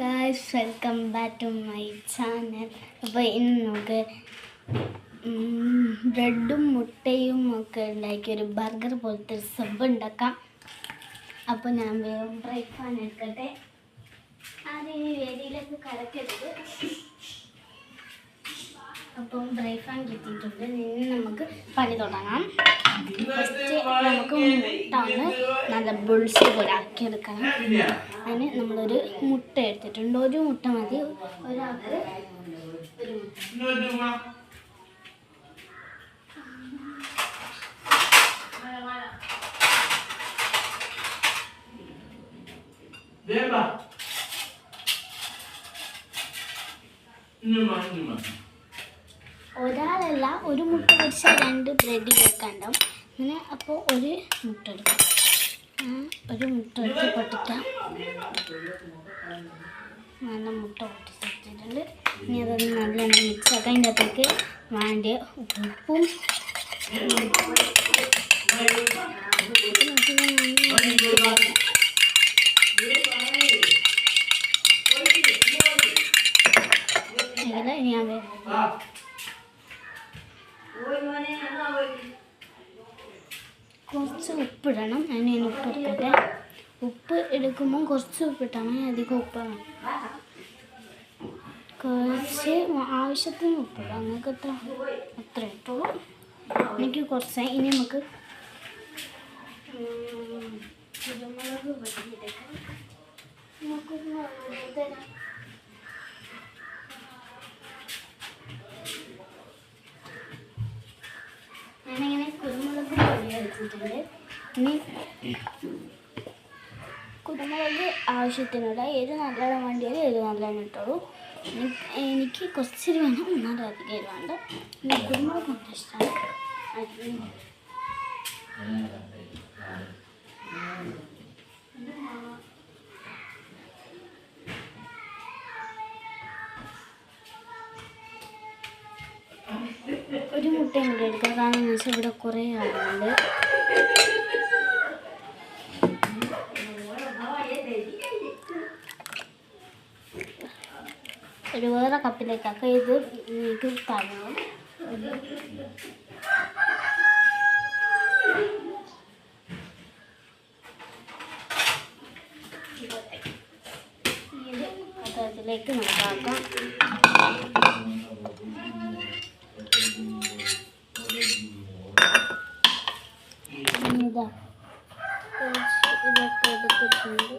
Guys, welcome back to my channel. അപ്പോൾ ഇന്ന് നമുക്ക് ബ്രെഡും മുട്ടയും ഒക്കെ ഉണ്ടാക്കിയൊരു ബർഗർ പോലത്തെ ഒരു സബ് ഉണ്ടാക്കാം. അപ്പോൾ ഞാൻ വേഗം ഫ്രൈ പാൻ എടുക്കട്ടെ. ആദ്യം ഈ വേദിയിലേക്ക് കലക്കരുത്. അപ്പോൾ ഫ്രൈ പാൻ കിട്ടിയിട്ടുണ്ട്. ഇനി നമുക്ക് പണി തുടങ്ങാം. ഫസ്റ്റ് നമുക്ക് മുട്ട ഒന്ന് നല്ല ബുൾസ് പോലെ ആക്കിയെടുക്കണം. അതിന് നമ്മളൊരു മുട്ട എടുത്തിട്ടുണ്ട്. ഒരു മുട്ട മതി ഒരാൾക്ക്. ഒരു മുട്ട ഒരാളല്ല, ഒരു മുട്ട പൊരിച്ചാൽ 2 ബ്രെഡ് വെക്കാണ്ടാവും. അങ്ങനെ അപ്പോൾ ഒരു മുട്ട എടുക്കാം. ഒരു മുട്ട എടുത്ത് പൊട്ടിക്കാം. നല്ല മുട്ട പൊട്ടിച്ചിട്ടുണ്ട്. ഇനി അതൊന്ന് നല്ലോണം മിക്സ് ആക്കാം. അതിൻ്റെ അകത്തേക്ക് വേണ്ടിയ ഉപ്പും ഞാൻ കുറച്ച് ഉപ്പിടണം. അതിന് ഞാൻ ഉപ്പ് എടുക്കട്ടെ. ഉപ്പ് എടുക്കുമ്പോൾ കുറച്ച് ഉപ്പിട്ടാൽ മതി, അധികം ഉപ്പ് വേണം. കുറച്ച് ആവശ്യത്തിന് ഉപ്പിടാം. നിങ്ങൾക്ക് അത്ര ഇട്ടോളൂ. എനിക്ക് കുറച്ച്. ഇനി നമുക്ക് കുരുമുളക് പൊടിയെടുക്കാം. ഞാനിങ്ങനെ കുരുമുളക് പൊടി എടുത്തിട്ടുണ്ട്. ഇനി കുരുമുളക് ആവശ്യത്തിനുള്ള എരിവ് നല്ലോണം വേണ്ടിയത് എരിവ് നല്ലോണം ഇട്ടോളൂ. എനിക്ക് കുറച്ചൊരു വേണം, എന്നാലും അധികം എരിവ് വേണ്ട. പിന്നെ കുരുമുളക് നല്ല ഇഷ്ടമാണ്. ഒരു മുട്ടയും കൂടെ എടുക്കുക. കാരണം എന്ന് വെച്ചാൽ ഇവിടെ കുറേ ആളുണ്ട്. ഒരു വേറെ കപ്പിലേക്കൊക്കെ ഇത് എനിക്ക് തരണം. പാത്രത്തിലേക്ക് നമുക്കാക്കാം. ഇതൊക്കെ എടുത്തിട്ടുണ്ട്.